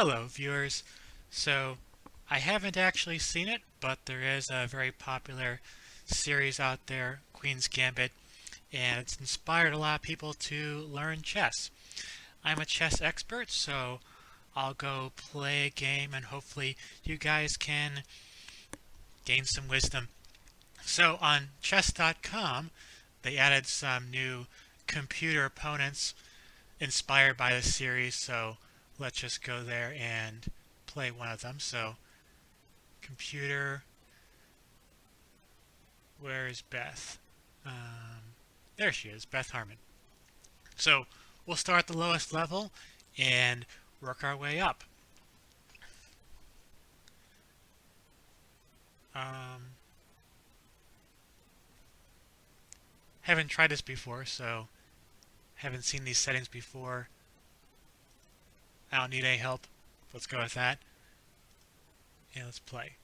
Hello, viewers. So, I haven't actually seen it, but there is a very popular series out there, Queen's Gambit, and it's inspired a lot of people to learn chess. I'm a chess expert, so I'll go play a game and hopefully you guys can gain some wisdom. So, on chess.com, they added some new computer opponents inspired by the series, so let's just go there and play one of them. So, computer, where is Beth? There she is, Beth Harmon. So, we'll start at the lowest level and work our way up. Um, haven't tried this before, so haven't seen these settings before. I don't need any help. Let's go with that. And let's play.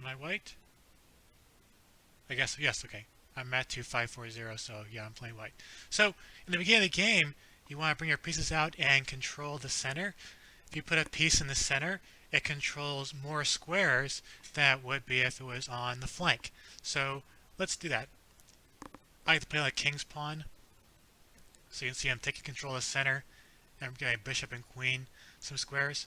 Am I white? I guess, yes, okay. I'm at 2540, so yeah, I'm playing white. So, in the beginning of the game, you want to bring your pieces out and control the center. If you put a piece in the center, it controls more squares than it would be if it was on the flank. So, let's do that. I like to play like king's pawn. So you can see I'm taking control of the center, and I'm getting bishop and queen, some squares.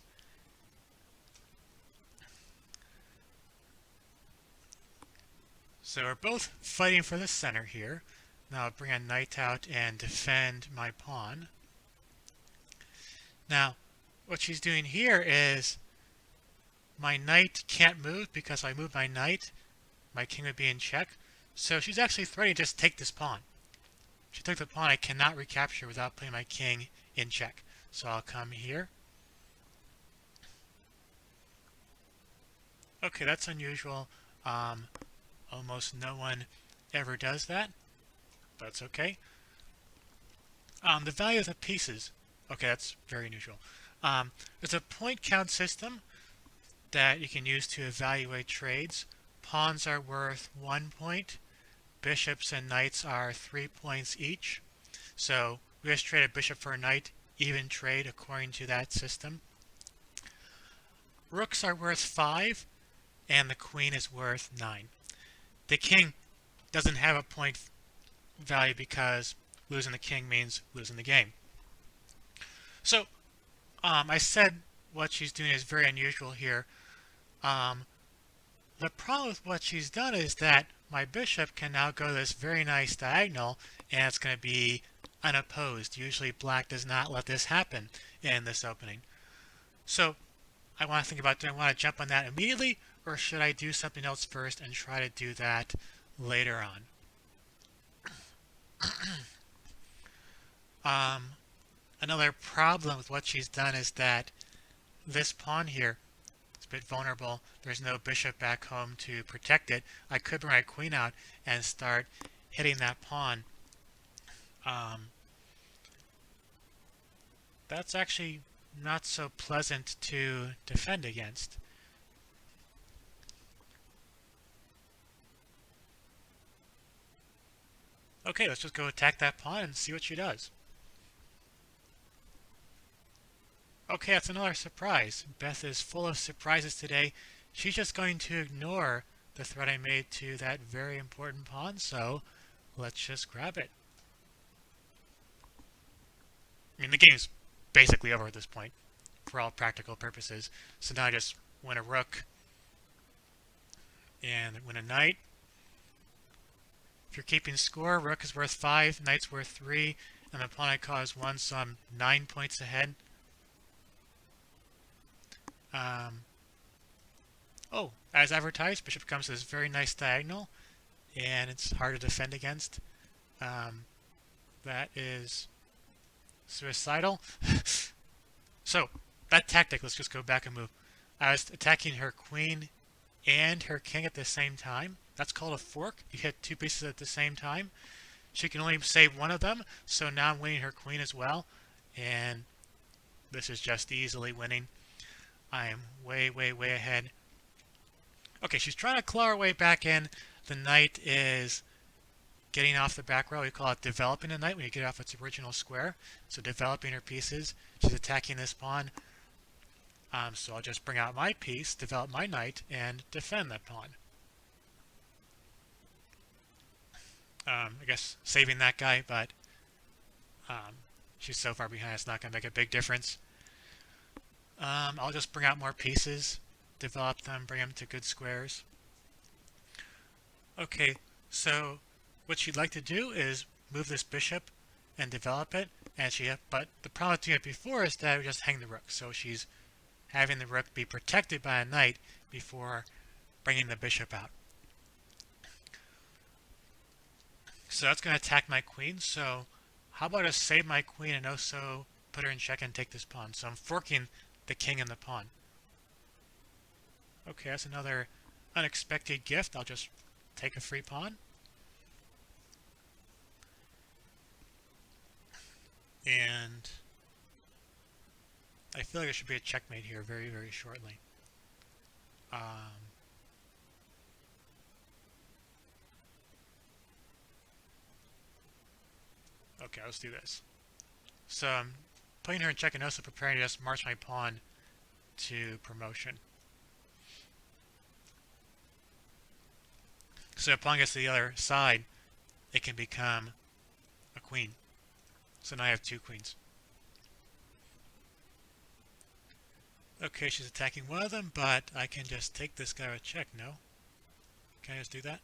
So we're both fighting for the center here. Now I'll bring a knight out and defend my pawn. Now, what she's doing here is my knight can't move because if I move my knight, my king would be in check. So she's actually threatening to just take this pawn. She took the pawn I cannot recapture without putting my king in check. So I'll come here. Okay, that's unusual. Almost no one ever does that, but it's okay. The value of the pieces. Okay, that's very unusual. There's a point count system that you can use to evaluate trades. Pawns are worth 1 point. Bishops and knights are 3 points each. So we just trade a bishop for a knight, even trade according to that system. Rooks are worth 5, and the queen is worth 9. The king doesn't have a point value because losing the king means losing the game. So I said what she's doing is very unusual here. The problem with what she's done is that my bishop can now go this very nice diagonal, and it's going to be unopposed. Usually black does not let this happen in this opening. So I want to think about, do I want to jump on that immediately, or should I do something else first and try to do that later on? Another problem with what she's done is that this pawn here is a bit vulnerable. There's no bishop back home to protect it. I could bring my queen out and start hitting that pawn. That's actually not so pleasant to defend against. Okay, let's just go attack that pawn and see what she does. Okay, that's another surprise. Beth is full of surprises today. She's just going to ignore the threat I made to that very important pawn, so let's just grab it. I mean, the game's basically over at this point, for all practical purposes. So now I just win a rook and win a knight. If you're keeping score, rook is worth 5, knight's worth 3, and the pawn I call is 1, so I'm 9 points ahead. As advertised, bishop comes to this very nice diagonal, and it's hard to defend against. That is suicidal. So, that tactic, let's just go back and move. I was attacking her queen and her king at the same time. That's called a fork. You hit 2 pieces at the same time. She can only save one of them, so now I'm winning her queen as well. And this is just easily winning. I am way, way, way ahead. Okay, she's trying to claw her way back in. The knight is getting off the back row. We call it developing the knight when you get off its original square. So developing her pieces. She's attacking this pawn. So I'll just bring out my piece, develop my knight, and defend that pawn. I guess saving that guy, but um, she's so far behind it's not going to make a big difference. I'll just bring out more pieces, develop them, bring them to good squares. Okay, so what she'd like to do is move this bishop and develop it, but the problem with doing it before is that we just hang the rook. So she's having the rook be protected by a knight before bringing the bishop out. So that's going to attack my queen. So how about I save my queen and also put her in check and take this pawn? So I'm forking the king and the pawn. Okay, that's another unexpected gift. I'll just take a free pawn. And I feel like there should be a checkmate here very, very shortly. Okay, let's do this. So I'm putting her in check and also preparing to just march my pawn to promotion. So if pawn gets to the other side, it can become a queen. So now I have two queens. Okay, she's attacking one of them, but I can just take this guy with check, no? Can I just do that?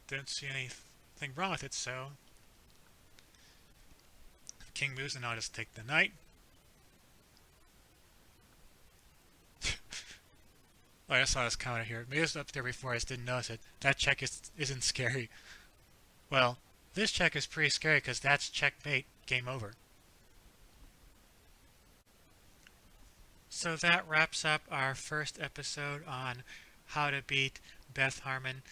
Don't see anything wrong with it, so king moves and I'll just take the knight. Oh, I saw this counter here. Maybe it was up there before, I just didn't notice it. That check isn't scary. Well, this check is pretty scary because that's checkmate, game over. So that wraps up our first episode on how to beat Beth Harmon.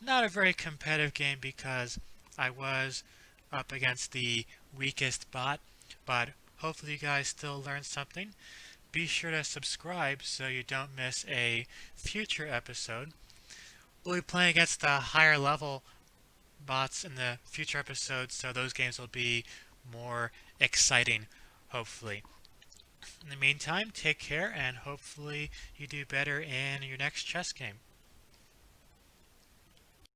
Not a very competitive game because I was up against the weakest bot, but hopefully you guys still learned something. Be sure to subscribe so you don't miss a future episode. We'll be playing against the higher level bots in the future episodes, so those games will be more exciting, hopefully. In the meantime, take care and hopefully you do better in your next chess game.